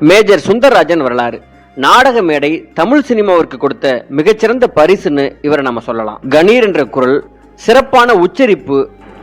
Major Sundararajan வரலாறு. நாடக மேடை தமிழ் சினிமாவிற்கு கொடுத்த மிகச்சிறந்த பரிசுன்னு இவரை நம்ம சொல்லலாம். கணீர் என்ற குரல், சிறப்பான உச்சரிப்பு,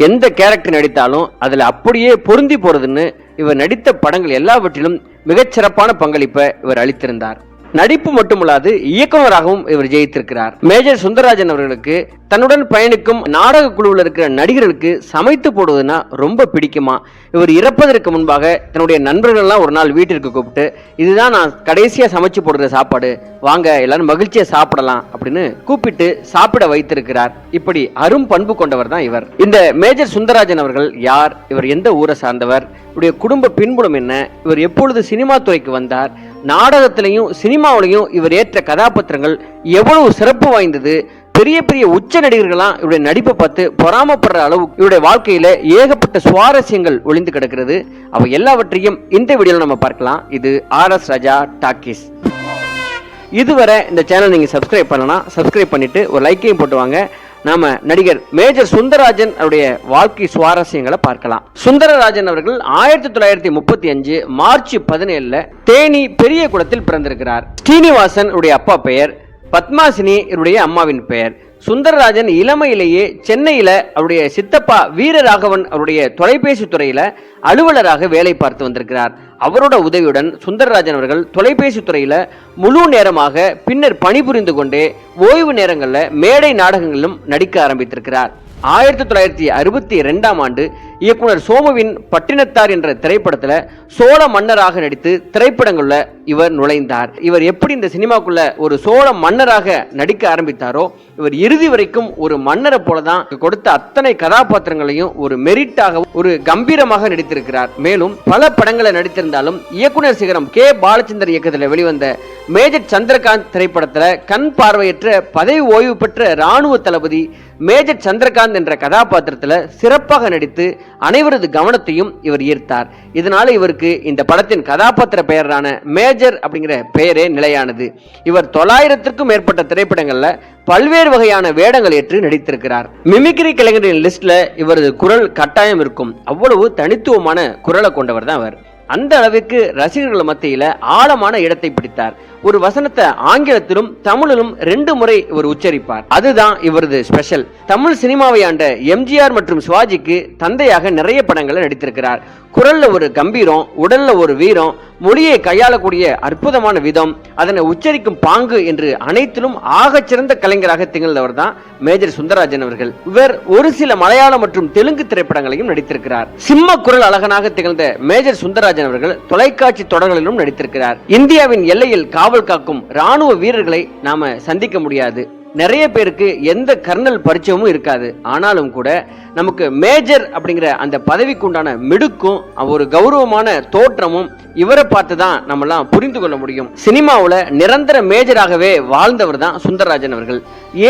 எந்த கேரக்டர் நடித்தாலும் அதுல அப்படியே பொருந்தி போறதுன்னு இவர் நடித்த படங்கள் எல்லாவற்றிலும் மிகச்சிறப்பான பங்களிப்பை இவர் அளித்திருந்தார். நடிப்பு மட்டுமல்லாது இயக்குநராகவும் இவர் ஜெயித்திருக்கிறார். மேஜர் சுந்தரராஜன் அவர்களுக்கு தன்னுடன் பயணிக்கும் நாடக குழுவில் இருக்கிற நடிகர்களுக்கு சமைத்து போடுவதுன்னா ரொம்ப பிடிக்குமா. இவர் இறப்பதற்கு முன்பாக தன்னுடைய நண்பர்கள்லாம் ஒரு நாள் வீட்டிற்கு கூப்பிட்டு, இதுதான் நான் கடைசியா சமைச்சு போடுற சாப்பாடு, வாங்க எல்லாரும் மகிழ்ச்சியா சாப்பிடலாம் அப்படின்னு கூப்பிட்டு சாப்பிட வைத்திருக்கிறார். இப்படி அரும் பண்பு கொண்டவர் தான் இவர். இந்த மேஜர் சுந்தரராஜன் அவர்கள் யார், இவர் எந்த ஊரை சார்ந்தவர், இவருடைய குடும்ப பின்புலம் என்ன, இவர் எப்பொழுது சினிமா துறைக்கு வந்தார், நாடகத்திலையும் சினிமாவிலையும் இவர் ஏற்ற கதாபாத்திரங்கள் எவ்வளவு சிறப்பு வாய்ந்தது, பெரிய பெரிய உச்ச நடிகர்களாம் இவருடைய நடிப்பை பார்த்து பொறாமப்படுற அளவு இவருடைய வாழ்க்கையில ஏகப்பட்ட சுவாரஸ்யங்கள் ஒளிந்து கிடக்கிறது. அவை எல்லாவற்றையும் இந்த வீடியோல நம்ம பார்க்கலாம். இது RS ராஜா டாக்கீஸ். இதுவரை இந்த சேனல் நீங்க சப்ஸ்கிரைப் பண்ணலாம், சப்ஸ்கிரைப் பண்ணிட்டு ஒரு லைக்கையும் போட்டு வாங்க. நாம நடிகர் மேஜர் சுந்தரராஜன் அவருடைய வாழ்க்கை சுவாரஸ்யங்களை பார்க்கலாம். சுந்தரராஜன் அவர்கள் 1935 மார்ச் 17 தேனி பெரிய குளத்தில் பிறந்திருக்கிறார். ஸ்ரீனிவாசன் உடைய அப்பா பெயர், பத்மாசினி இவருடைய அம்மாவின் பெயர். சுந்தரராஜன் இளமையிலேயே சென்னையில அவருடைய சித்தப்பா வீரராகவன் அவருடைய தொலைபேசி துறையில அலுவலராக வேலை பார்த்து வந்திருக்கிறார். அவரோட உதவியுடன் சுந்தரராஜன் அவர்கள் தொலைபேசி துறையில முழு நேரமாக பின்னர் பணிபுரிந்து கொண்டே ஓய்வு நேரங்களில் மேடை நாடகங்களிலும் நடிக்க ஆரம்பித்திருக்கிறார். 1962 ஆண்டு இயக்குனர் சோமுவின் பட்டினத்தார் என்ற திரைப்படத்துல சோழ மன்னராக நடித்து திரைப்படங்கள்ல இவர் நுழைந்தார். இவர் எப்படி இந்த சினிமாக்குள்ள ஒரு சோழ மன்னராக நடிக்க ஆரம்பித்தாரோ, இவர் இறுதி வரைக்கும் ஒரு மன்னரை போலதான் கொடுத்த அத்தனை கதாபாத்திரங்களையும் ஒரு மெரிட்டாக, ஒரு கம்பீரமாக நடித்திருக்கிறார். மேலும் பல படங்களை நடித்திருந்தாலும் இயக்குனர் சிகரம் கே பாலச்சந்தர் இயக்கத்தில் வெளிவந்த மேஜர் சந்திரகாந்த் திரைப்படத்துல கண் பார்வையற்ற பதவி ஓய்வு பெற்ற ராணுவ தளபதி மேஜர் சந்திரகாந்த் என்ற கதாபாத்திரத்துல சிறப்பாக நடித்து அனைவரது கவனத்தையும் இவர் ஈர்த்தார். இதனால இவருக்கு இந்த படத்தின் கதாபாத்திர பெயரான மேஜர் அப்படிங்கிற பெயரே நிலையானது. இவர் 900க்கும் மேற்பட்ட திரைப்படங்கள்ல பல்வேறு வகையான வேடங்கள் ஏற்று நடித்திருக்கிறார். மிமிக்ரி கலைஞரின் லிஸ்ட்ல இவரது குரல் கட்டாயம் இருக்கும். அவ்வளவு தனித்துவமான குரலை கொண்டவர் தான் அவர். அந்த அளவுக்கு ரசிகர்கள் மத்தியில ஆழமான இடத்தை பிடித்தார். ஒரு வசனத்தை ஆங்கிலத்திலும் தமிழிலும் 2 முறை இவர் உச்சரிப்பார். அதுதான் இவரது ஸ்பெஷல். தமிழ் சினிமாவை ஆண்ட எம்ஜிஆர் மற்றும் சிவாஜிக்கு தந்தையாக நிறைய படங்களை நடித்திருக்கிறார். குரல்ல ஒரு கம்பீரம், உடல்ல ஒரு வீரம், மொழியை கையாளக்கூடிய அற்புதமான விதம், அதனை உச்சரிக்கும் பாங்கு என்று அனைத்திலும் ஆகச்சிறந்த கலைஞராக திகழ்ந்தவர் தான் மேஜர் சுந்தரராஜன் அவர்கள். இவர் ஒரு சில மலையாளம் மற்றும் தெலுங்கு திரைப்படங்களையும் நடித்திருக்கிறார். சிம்ம குரல் அழகனாக திகழ்ந்த மேஜர் சுந்தரராஜன் அவர்கள் தொலைக்காட்சி தொடர்களிலும் நடித்திருக்கிறார். இந்தியாவின் எல்லையில் காவல் காக்கும் ராணுவ வீரர்களை நாம சந்திக்க முடியாது. நிறைய பேருக்கு எந்த கர்னல் பரிச்சயமும் இருக்காது. ஆனாலும் கூட நமக்கு மேஜர் அப்படிங்கிற அந்த பதவிக்கு உண்டான மிடுக்கும் ஒரு கௌரவமான தோற்றமும் இவரை பார்த்து தான் நம்மளாம் புரிந்து கொள்ள முடியும். சினிமாவில் நிரந்தர மேஜராகவே வாழ்ந்தவர் தான் சுந்தரராஜன் அவர்கள்.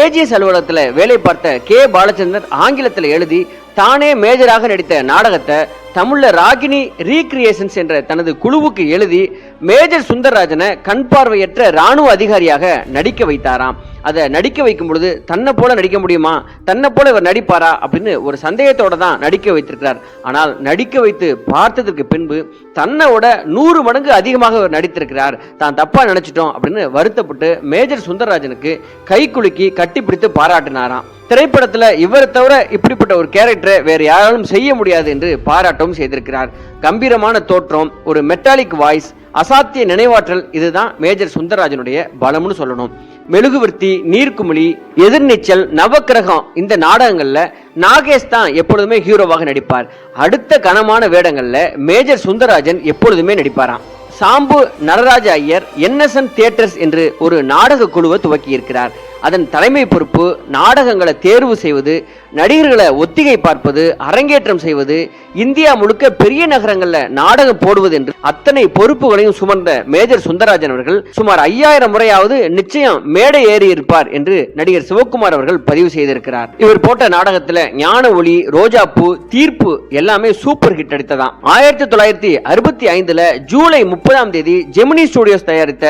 ஏஜிஎஸ் அலுவலகத்தில் வேலை பார்த்த கே பாலச்சந்தர் ஆங்கிலத்தில் எழுதி தானே மேஜராக நடித்த நாடகத்தை தமிழ்ல ராகினி ரீக்ரியேஷன்ஸ் என்ற தனது குழுவுக்கு எழுதி மேஜர் சுந்தரராஜனை கண் பார்வையற்ற ராணுவ அதிகாரியாக நடிக்க வைத்தாராம். அதை நடிக்க வைக்கும் பொழுது தன்னை போல நடிக்க முடியுமா, தன்னை போல இவர் நடிப்பாரா அப்படின்னு ஒரு சந்தேகத்தோட தான் நடிக்க வைத்திருக்கிறார். ஆனால் நடிக்க வைத்து பார்த்ததற்கு பின்பு தன்னையோட 100 மடங்கு அதிகமாக இவர் நடித்திருக்கிறார். தான் தப்பா நினைச்சிட்டோம் அப்படின்னு வருத்தப்பட்டு மேஜர் சுந்தரராஜனுக்கு கை குலுக்கி கட்டிப்பிடித்து பாராட்டினாராம். திரைப்படத்துல இவரை தவிர இப்படிப்பட்ட ஒரு கேரக்டரை வேற யாராலும் செய்ய முடியாது என்று பாராட்டவும் செய்திருக்கிறார். கம்பீரமான தோற்றம், ஒரு மெட்டாலிக் வாய்ஸ், அசாத்திய நினைவாற்றல், இதுதான் மேஜர் சுந்தரராஜனுடைய பலம்னு சொல்லணும். மெழுகுவர்த்தி, நீர்க்குமிழி, எதிர்நீச்சல், நவக்கிரகம் இந்த நாடகங்கள்ல நாகேஷ் தான் எப்பொழுதுமே ஹீரோவாக நடிப்பார். அடுத்த கனமான வேடங்கள்ல மேஜர் சுந்தரராஜன் எப்பொழுதுமே நடிப்பாராம். சாம்பு நடராஜ ஐயர் NSN தியேட்டர்ஸ் என்று ஒரு நாடக குழுவை துவக்கி இருக்கிறார். அதன் தலைமை பொறுப்பு நாடகங்களை தேர்வு செய்வது, நடிகர்களை ஒத்திகை பார்ப்பது, அரங்கேற்றம் செய்வது, இந்தியா முழுக்க பெரிய நகரங்கள்ல நாடகம் போடுவது என்று அத்தனை பொறுப்புகளையும் சுமந்த மேஜர் சுந்தரராஜன் அவர்கள் சுமார் 5000 முறையாவது நிச்சயம் மேடை ஏறி இருப்பார் என்று நடிகர் சிவகுமார் அவர்கள் பதிவு செய்திருக்கிறார். இவர் போட்ட நாடகத்துல ஞான ஒளி, ரோஜாப்பூ, தீர்ப்பு எல்லாமே சூப்பர் ஹிட் அடித்ததாம். 1965 ஜூலை 30 ஜெமினி ஸ்டுடியோஸ் தயாரித்த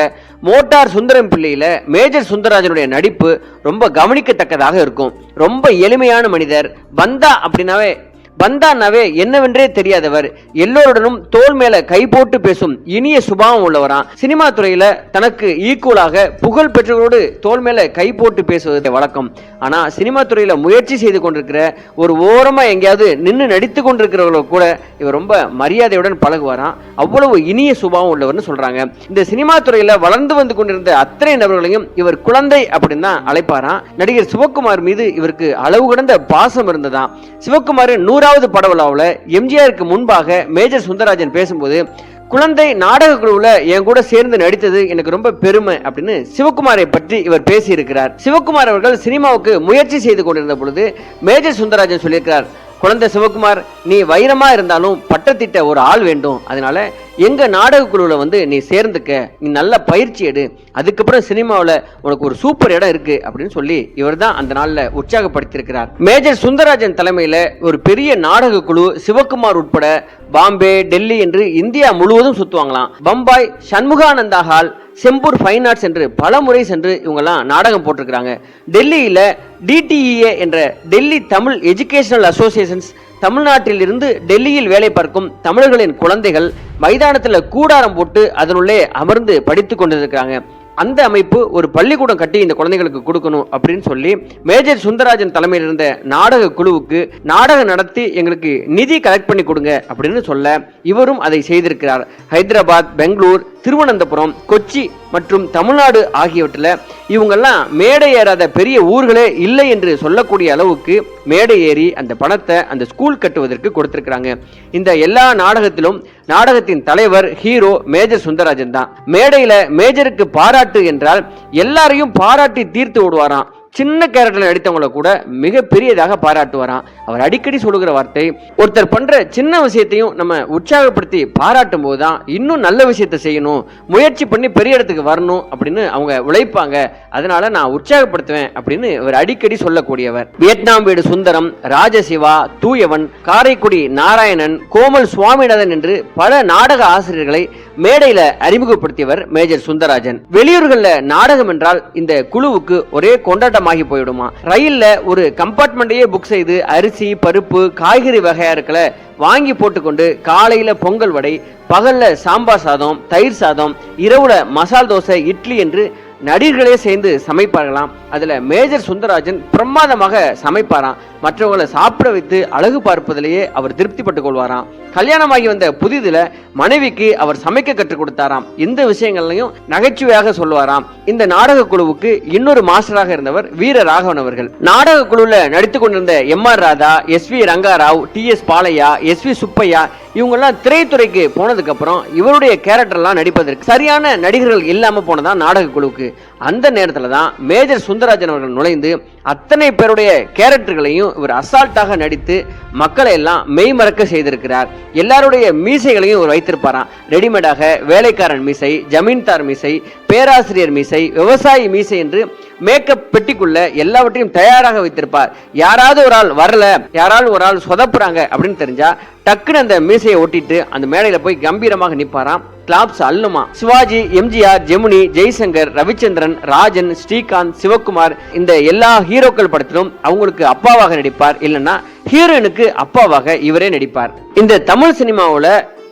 மோட்டார் சுந்தரம் பிள்ளையில மேஜர் சுந்தரராஜனுடைய நடிப்பு ரொம்ப கவனிக்கத்தக்கதாக இருக்கும். ரொம்ப எளிமையான மனிதர். பந்தா அப்படின்னாவே பந்தானாவே என்னவென்றே தெரியாதவர், எல்லோருடனும் தோல் மேல கை போட்டு பேசும் இனிய சுபாவம் உள்ளவராம். சினிமா துறையில தனக்கு ஈக்குவலாக புகழ் பெற்றவரோடு தோல் மேல கை போட்டு பேசுவது வழக்கம். ஆனா சினிமா துறையில முயற்சி செய்து கொண்டிருக்கிற ஒரு ஓரமா எங்கேயாவது நின்று நடித்து கொண்டிருக்கிறவர்கள் கூட இவர் ரொம்ப மரியாதையுடன் பழகுவாராம். அவ்வளவு இனிய சுபாவம் உள்ளவர்னு சொல்றாங்க. இந்த சினிமா துறையில வளர்ந்து வந்து கொண்டிருந்த அத்தனை நபர்களையும் இவர் குழந்தை அப்படின்னு தான் அழைப்பாராம். நடிகர் சிவகுமார் மீது இவருக்கு அளவு கடந்த பாசம் இருந்ததா. சிவகுமாரின் 100வது பட விழாவில் எம்ஜிஆருக்கு முன்பாக மேஜர் சுந்தரராஜன் பேசும்போது, குழந்தை நாடக குழுவுல என் கூட சேர்ந்து நடித்தது எனக்கு ரொம்ப பெருமை அப்படின்னு சிவகுமாரை பற்றி இவர் பேசியிருக்கிறார். சிவகுமார் அவர்கள் சினிமாவுக்கு முயற்சி செய்து கொண்டிருந்த பொழுது மேஜர் சுந்தரராஜன் சொல்லியிருக்கிறார், குழந்தை சிவகுமார், நீ வைரமா இருந்தாலும் பட்டத்திட்ட ஒரு ஆள் வேண்டும், அதனால எங்க நாடக குழுவில் நீ சேர்ந்துக்க, நீ நல்ல பயிற்சி எடு, அதுக்கப்புறம் சினிமாவில் உனக்கு ஒரு சூப்பர் இடம் இருக்கு அப்படின்னு சொல்லி இவர் தான் அந்த நாளில் உற்சாகப்படுத்தியிருக்கிறார். மேஜர் சுந்தரராஜன் தலைமையில் ஒரு பெரிய நாடக குழு சிவகுமார் உட்பட பாம்பே, டெல்லி என்று இந்தியா முழுவதும் சுத்துவாங்களாம். Bombay Shanmukhananda hall, Chembur fine arts என்று பல முறை சென்று இவங்கெல்லாம் நாடகம் போட்டிருக்கிறாங்க. டெல்லியில DTEA என்ற டெல்லி தமிழ் எஜுகேஷனல் அசோசியேஷன்ஸ், தமிழ்நாட்டில் இருந்து டெல்லியில் வேலை பார்க்கும் தமிழர்களின் குழந்தைகள் மைதானத்தில் கூடாரம் போட்டு அதனுள்ளே அமர்ந்து படித்து கொண்டிருக்கிறாங்க. அந்த அமைப்பு ஒரு பள்ளிக்கூடம் கட்டி இந்த குழந்தைகளுக்கு கொடுக்கணும் அப்படின்னு சொல்லி மேஜர் சுந்தரராஜன் தலைமையில் இருந்த நாடக குழுவுக்கு நாடகம் நடத்தி எங்களுக்கு நிதி கலெக்ட் பண்ணி கொடுங்க அப்படின்னு சொல்ல இவரும் அதை செய்திருக்கிறார். ஹைதராபாத், பெங்களூர், திருவனந்தபுரம், கொச்சி மற்றும் தமிழ்நாடு ஆகியவற்றில் இவங்கெல்லாம் மேடை ஏறாத பெரிய ஊர்களே இல்லை என்று சொல்லக்கூடிய அளவுக்கு மேடை ஏறி அந்த பணத்தை அந்த ஸ்கூல் கட்டுவதற்கு கொடுத்திருக்கிறாங்க. இந்த எல்லா நாடகத்திலும் நாடகத்தின் தலைவர், ஹீரோ மேஜர் சுந்தரராஜன் தான். மேடையில மேஜருக்கு பாராட்டு என்றால் எல்லாரையும் பாராட்டி தீர்த்து விடுவாராம். சின்ன கேரக்டர் நடித்தவங்களை கூட மிக பெரியதாக பாராட்டுவாராம். அவர் அடிக்கடி சொல்லுகிற வார்த்தை, ஒருத்தர் பண்ற சின்ன விஷயத்தையும் நம்ம உற்சாகப்படுத்தி பாராட்டும் போதுதான் இன்னும் நல்ல விஷயத்தை செய்யணும், முயற்சி பண்ணி பெரிய இடத்துக்கு வரணும் அப்படின்னு அவங்க உழைப்பாங்க, அதனால நான் உற்சாகப்படுத்துவேன் அப்படின்னு அவர் அடிக்கடி சொல்லக்கூடியவர். வியட்நாம் வீடு சுந்தரம், ராஜசிவா, தூயவன், காரைக்குடி நாராயணன், கோமல் சுவாமிநாதன் என்று பல நாடக ஆசிரியர்களை மேடையில அறிமுகப்படுத்தியவர் மேஜர் சுந்தரராஜன். வெளியூர்கள்ல நாடகம் என்றால் இந்த குழுவுக்கு ஒரே கொண்டாட்டமாகி போயிடுமா. ரயில்ல ஒரு கம்பார்ட்மெண்ட்டையே புக் செய்து அரிசி, பருப்பு, காய்கறி வகையாருக்களை வாங்கி போட்டுக்கொண்டு காலையில பொங்கல் வடை, பகல்ல சாம்பார் சாதம், தயிர் சாதம், இரவுல மசால் தோசை, இட்லி என்று நடிகர்களே சேர்ந்து சமைப்பார்களாம். அதுல மேஜர் சுந்தரராஜன் பிரமாதமாக சமைப்பாராம். மற்றவங்களை சாப்பிட வைத்து அழகு பார்ப்பதிலேயே அவர் திருப்திப்பட்டுக் கொள்வாராம். கல்யாணமாகி வந்த புதிதுல மனைவிக்கு அவர் சமைக்க கற்றுக் கொடுத்தாராம். இந்த விஷயங்களையும் நகைச்சுவையாக சொல்லுவாராம். இந்த நாடக குழுவுக்கு இன்னொரு மாஸ்டராக இருந்தவர் வீர ராகவன் அவர்கள். நாடக குழுல நடித்துக் கொண்டிருந்த MR Radha, SV Ranga Rao, TS Balaiah, SV Subbaiah இவங்கெல்லாம் திரைத்துறைக்கு போனதுக்கு அப்புறம் இவருடைய கேரக்டர்லாம் நடிப்பதற்கு சரியான நடிகர்கள் இல்லாம போனதான் நாடக குழுவுக்கு. அந்த நேரத்துல தான் மேஜர் சுந்தரராஜன் அவர்கள் நுழைந்து அத்தனை பேருடைய கேரக்டர்களையும் இவர் அசால்ட்டாக நடித்து மக்களை எல்லாம் மெய்மறக்க செய்திருக்கிறார். எல்லாருடைய மீசைகளையும் இவர் வைத்திருப்பாராம். ரெடிமேடாக வேலைக்காரன் மீசை, ஜமீன்தார் மீசை, பேராசிரியர் மீசை, விவசாயி மீசை என்று மேக்கப் பெட்டிக்குள்ள எல்லாவற்றையும் தயாராக வைத்திருப்பார். யாராவது ஒரு ஆள் வரல, யாராவது ஒரு ஆள் சொதப்புறாங்க அப்படின்னு தெரிஞ்சா டக்குன்னு அந்த மீசையை ஒட்டிட்டு அந்த மேடையில போய் கம்பீரமாக நிற்பாராம். கிளாப்ஸ் அள்ளுமா. சிவாஜி, MGR, ஜெமினி, ஜெய்சங்கர், ரவிச்சந்திரன், ராஜன், ஸ்ரீகாந்த், சிவகுமார் இந்த எல்லா ஹீரோக்கள் படத்திலும் அவங்களுக்கு அப்பாவாக நடிப்பார், இல்லைன்னா ஹீரோயினுக்கு அப்பாவாக இவரே நடிப்பார். இந்த தமிழ் சினிமாவோட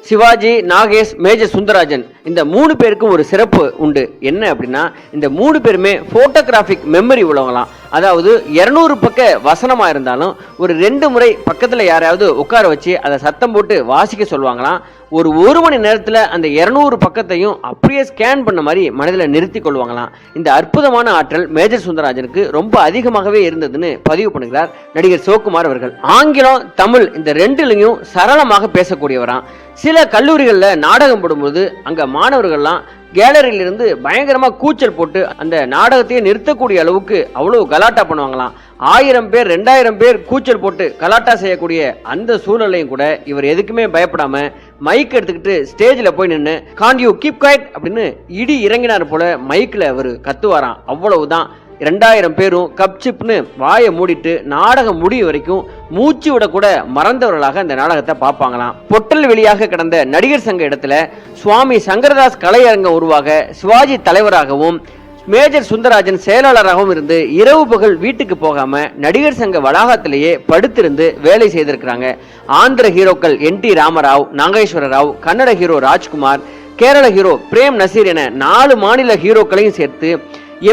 சிவாஜி, நாகேஷ், மேஜர் சுந்தரராஜன் இந்த 3 பேருக்கும் ஒரு சிறப்பு உண்டு. என்ன அப்படின்னா, இந்த 3 பேருமே போட்டோகிராபிக் மெமரி உள்ளவங்களாம். அதாவது 200 பக்க வசனமா இருந்தாலும் ஒரு 2 முறை பக்கத்துல யாராவது உட்கார வச்சு அதை சத்தம் போட்டு வாசிக்க சொல்லுவாங்களாம். ஒரு மணி நேரத்துல அந்த 200 பக்கத்தையும் அப்படியே ஸ்கேன் பண்ண மாதிரி மனதில் நிறுத்தி கொள்வாங்களாம். இந்த அற்புதமான ஆற்றல் மேஜர் சுந்தரராஜனுக்கு ரொம்ப அதிகமாகவே இருந்ததுன்னு பதிவு பண்ணுகிறார் நடிகர் சிவகுமார் அவர்கள். ஆங்கிலம், தமிழ் இந்த 2லையும் சரளமாக பேசக்கூடியவராம். சில கல்லூரிகளில் நாடகம் போடும்போது அங்க மாணவர்கள்லாம் கேலரியிலிருந்து பயங்கரமா கூச்சல் போட்டு அந்த நாடகத்தையே நிறுத்தக்கூடிய அளவுக்கு அவ்வளவு கலாட்டா பண்ணுவாங்களாம். 1000 பேர் 2000 பேர் கூச்சல் போட்டு கலாட்டா செய்யக்கூடிய அந்த சூழலையும் கூட இவர் எதுக்குமே பயப்படாம மைக் எடுத்துக்கிட்டு ஸ்டேஜில் போய் நின்று காண்ட் யூ கீப் குவைட் அப்படின்னு இடி இறங்கினார் போல மைக்கில் அவர் கத்துவாராம். அவ்வளவுதான். 2000 பேரும் கப்சிப்னு வாயை மூடிட்டு நாடகம் முடியும் வரைக்கும் மூச்சு விட கூட மறந்தவர்களாக அந்த நாடகத்தை பார்ப்பாங்களாம். பொட்டல் வெளியாக கிடந்த நடிகர் சங்க இடத்துல சுவாமி சங்கரதாஸ் கலையரங்கம் உருவாக சிவாஜி தலைவராகவும் மேஜர் சுந்தரராஜன் செயலாளராகவும் இருந்து இரவு பகல் வீட்டுக்கு போகாம நடிகர் சங்க வளாகத்திலேயே படுத்திருந்து வேலை செய்திருக்கிறாங்க. ஆந்திர ஹீரோக்கள் NT Rama Rao, Nageswara Rao, Kannada hero Rajkumar, Kerala hero Prem Nazir என 4 மாநில ஹீரோக்களையும் சேர்த்து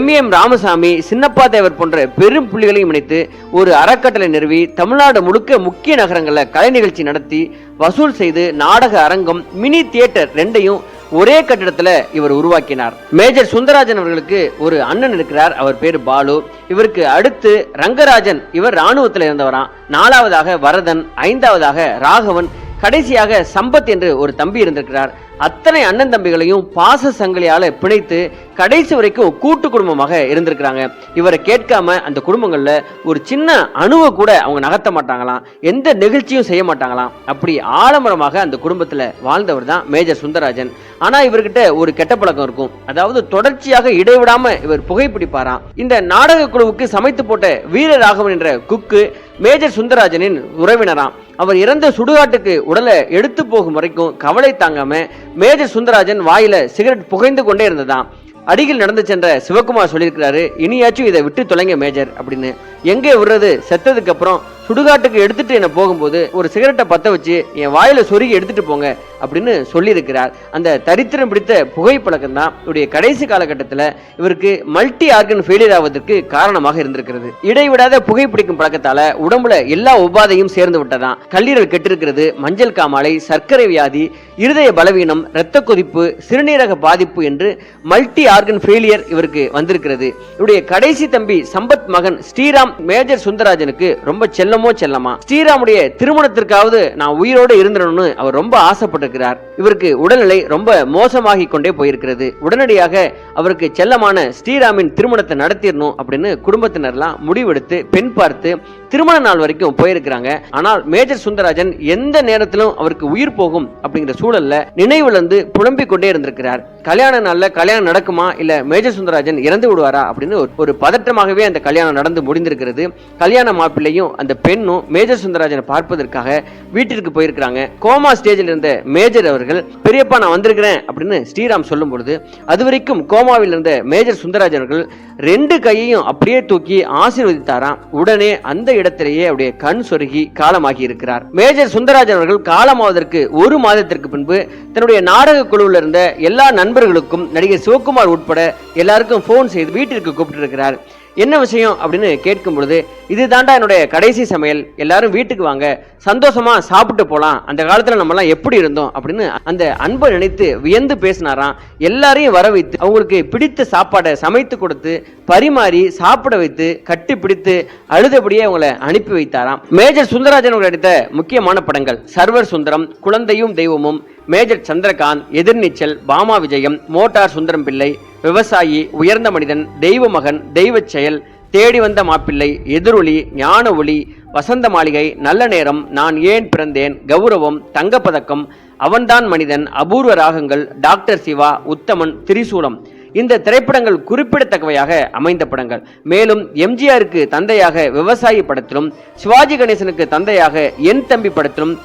M.M. ராமசாமி, சின்னப்பா தேவர் போன்ற பெரும் புள்ளிகளையும் இணைத்து ஒரு அறக்கட்டளை நிறுவி தமிழ்நாடு முழுக்க முக்கிய நகரங்களில் கலை நிகழ்ச்சி நடத்தி வசூல் செய்து நாடக அரங்கம், மினி தியேட்டர் 2ஐயும் ஒரே கட்டிடத்துல இவர் உருவாக்கினார். மேஜர் சுந்தரராஜன் அவர்களுக்கு ஒரு அண்ணன் இருக்கிறார். அவர் பேரு பாலு. இவருக்கு அடுத்து ரங்கராஜன், இவர் ராணுவத்தில் இருந்தவராம். 4வதாக வரதன், 5வதாக ராகவன், கடைசியாக சம்பத் என்று ஒரு தம்பி இருந்திருக்கிறார். அத்தனை அண்ணன் தம்பிகளையும் பாச சங்கிலியால பிணைத்து கடைசி வரைக்கும் கூட்டு குடும்பமாக இருந்திருக்கிறாங்க. இவரை கேட்காம அந்த குடும்பங்கள்ல ஒரு சின்ன அணுவை கூட அவங்க நகர்த்த மாட்டாங்களாம், எந்த நிகழ்ச்சியும் செய்ய மாட்டாங்களாம். அப்படி ஆலமரமாக அந்த குடும்பத்துல வாழ்ந்தவர் தான் மேஜர் சுந்தரராஜன். ஆனா இவர்கிட்ட ஒரு கெட்ட பழக்கம் இருக்கும். அதாவது தொடர்ச்சியாக இடைவிடாம இவர் புகைப்பிடிப்பாராம். இந்த நாடக குழுவுக்கு சமைத்து போட்ட வீரராகவன் என்ற குக்கு மேஜர் சுந்தரராஜனின் உறவினராம். அவர் இறந்த சுடுகாட்டுக்கு உடலை எடுத்து போகும் வரைக்கும் கவலை தாங்காம மேஜர் சுந்தரராஜன் வாயில சிகரெட் புகைந்து கொண்டே இருந்ததாம். அடியில் நடந்து சென்ற சிவகுமார் சொல்லியிருக்கிறாரு, இனியாச்சும் இதை விட்டு தொலைங்க மேஜர் அப்படின்னு. எங்கே விடுறது, செத்ததுக்கு அப்புறம் சுடுகாட்டுக்கு எடுத்துட்டு என்ன போகும்போது ஒரு சிகரெட்டை பத்த வச்சு என் வாயில சொருகி எடுத்துட்டு போங்க அப்படின்னு சொல்லியிருக்கிறார். அந்த தரித்திரம் பிடித்த புகைப்பழக்கம் தான் இவருடைய கடைசி காலகட்டத்தில் இவருக்கு மல்டி ஆர்கன் ஃபெயிலியர் ஆவதற்கு காரணமாக இருந்திருக்கிறது. இடைவிடாத புகைப்பிடிக்கும் பழக்கத்தால உடம்புல எல்லா உபாதையும் சேர்ந்து விட்டதான். கல்லீரல் கெட்டிருக்கிறது, மஞ்சள் காமாலை, சர்க்கரை வியாதி, இருதய பலவீனம், இரத்த கொதிப்பு, சிறுநீரக பாதிப்பு என்று மல்டி ஆர்கன் ஃபெயிலியர் இவருக்கு வந்திருக்கிறது. இவருடைய கடைசி தம்பி சம்பத் மகன் ஸ்ரீராம் மேஜர் சுந்தரராஜனுக்கு ரொம்ப செல்லமா. ஸ்ரீராமுடைய திருமணத்திற்காவது நான் உயிரோடு இருந்தணும்னு அவர் ரொம்ப ஆசைப்பட்டிருக்கிறார். இவருக்கு உடல்நிலை ரொம்ப மோசமாகி கொண்டே போயிருக்கிறது. உடனடியாக அவருக்கு செல்லமான ஸ்ரீராமின் திருமணத்தை நடத்திடணும் அப்படின்னு குடும்பத்தினர்லாம் முடிவெடுத்து பெண் பார்த்து திருமண நாள் வரைக்கும் போயிருக்கிறாங்க. ஆனால் மேஜர் சுந்தரராஜன் எந்த நேரத்திலும் அவருக்கு உயிர் போகும் அப்படிங்கிற சூழல்ல நினைவுலந்து புலம்பிக் கொண்டே இருந்திருக்கிறார். கல்யாண நாள்ல கல்யாணம் நடக்குமா இல்ல மேஜர் சுந்தரராஜன் இறந்து விடுவாரா அப்படின்னு ஒரு பதற்றமாகவே அந்த கல்யாணம் நடந்து முடிந்திருக்கிறது. கல்யாண மாப்பிள்ளையும் அந்த பெண்ணும் மேஜர் சுந்தரராஜனை பார்ப்பதற்காக வீட்டிற்கு போயிருக்கிறாங்க. கோமா ஸ்டேஜில் இருந்த மேஜர் அவர்கள், பெரியப்பா நான் வந்திருக்கிறேன் அப்படின்னு ஸ்ரீராம் சொல்லும் பொழுது அதுவரைக்கும் கோமாவில் இருந்த மேஜர் சுந்தரராஜன் அவர்கள் 2 கையையும் அப்படியே தூக்கி ஆசீர்வதித்தாராம். உடனே அந்த இடத்திலேயே அவருடைய கண் சொருகி காலமாகி இருக்கிறார். மேஜர் சுந்தரராஜன் அவர்கள் காலமாவதற்கு 1 மாதத்திற்கு பின்பு தன்னுடைய நாடக குழுவில் இருந்த எல்லா நண்பர்களுக்கும் நடிகர் சிவகுமார் உட்பட எல்லாருக்கும் போன் செய்து வீட்டிற்கு கூப்பிட்டு இருக்கிறார். என்ன விஷயம் அப்படின்னு கேட்கும் பொழுது, இது தாண்டா என்னுடைய கடைசி சமையல், எல்லாரும் வீட்டுக்கு வாங்க, சந்தோஷமா சாப்பிட்டு போலாம், அந்த காலத்துல நம்ம எல்லாம் எப்படி இருந்தோம் அப்படின்னு அந்த அன்பை நினைத்து வியந்து பேசினாராம். எல்லாரையும் வர வைத்து அவங்களுக்கு பிடித்த சாப்பாடை சமைத்து கொடுத்து பரிமாறி சாப்பிட வைத்து கட்டி பிடித்து அழுதபடியே அவங்களை அனுப்பி வைத்தாராம். மேஜர் சுந்தரராஜன் அவர்கள் நடித்த முக்கியமான படங்கள் சர்வர் சுந்தரம், குழந்தையும் தெய்வமும், மேஜர் சந்திரகாந்த், எதிர்நீச்சல், பாமா விஜயம், மோட்டார் சுந்தரம் பிள்ளை, விவசாயி, உயர்ந்த மனிதன், தெய்வ மகன், தெய்வ செயல், தேடி வந்த மாப்பிள்ளை, எதிரொலி, ஞான ஒளி, வசந்த மாளிகை, நல்ல நேரம், நான் ஏன் பிறந்தேன், கௌரவம், தங்கப்பதக்கம், அவன்தான் மனிதன், அபூர்வ ராகங்கள், டாக்டர் சிவா, உத்தமன், திரிசூலம். இந்த திரைப்படங்கள் குறிப்பிடத்தக்கவையாக அமைந்த படங்கள். மேலும் எம்ஜிஆருக்கு தந்தையாக விவசாயி படத்திலும், சிவாஜி கணேசனுக்கு தந்தையாக என் தம்பி படத்திலும்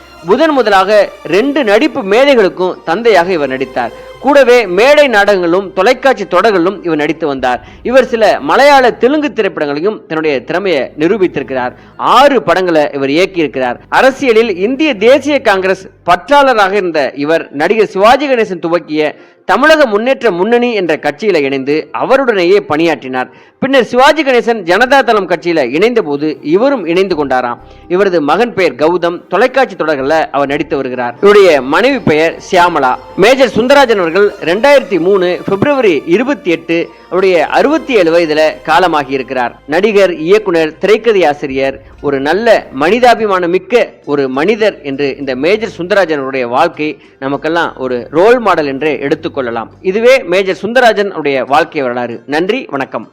முதலாக 2 நடிப்பு மேதைகளுக்கும் தந்தையாக இவர் நடித்தார். கூடவே மேடை நாடகங்களும் தொலைக்காட்சி தொடர்களும் இவர் நடித்து வந்தார். இவர் சில மலையாள தெலுங்கு திரைப்படங்களையும் தன்னுடைய திறமையை நிரூபித்திருக்கிறார். 6 படங்களை இவர் இயக்கியிருக்கிறார். அரசியலில் இந்திய தேசிய காங்கிரஸ் பற்றாளராக இருந்த இவர் நடிகர் சிவாஜி கணேசன் துவக்கிய தமிழக முன்னேற்ற முன்னணி என்ற கட்சியில இணைந்து அவருடனேயே பணியாற்றினார். பின்னர் சிவாஜி கணேசன் ஜனதா தளம் கட்சியில இணைந்த போது இவரும் இணைந்து கொண்டாராம். இவரது மகன் பெயர் கௌதம். தொலைக்காட்சி தொடர்கள்ல அவர் நடித்து வருகிறார். இவருடைய மனைவி பெயர் சியாமலா. மேஜர் சுந்தரராஜன் அவர்கள் 2003 பிப்ரவரி 28 அவருடைய 67 வயதுல காலமாகி இருக்கிறார். நடிகர், இயக்குனர், திரைக்கதை ஆசிரியர், ஒரு நல்ல மனிதாபிமானம் மிக்க ஒரு மனிதர் என்று இந்த மேஜர் சுந்தரராஜனுடைய வாழ்க்கை நமக்கெல்லாம் ஒரு ரோல் மாடல் என்று எடுத்துக்கொள்ளலாம். இதுவே மேஜர் சுந்தரராஜன் உடைய வாழ்க்கை வரலாறு. நன்றி, வணக்கம்.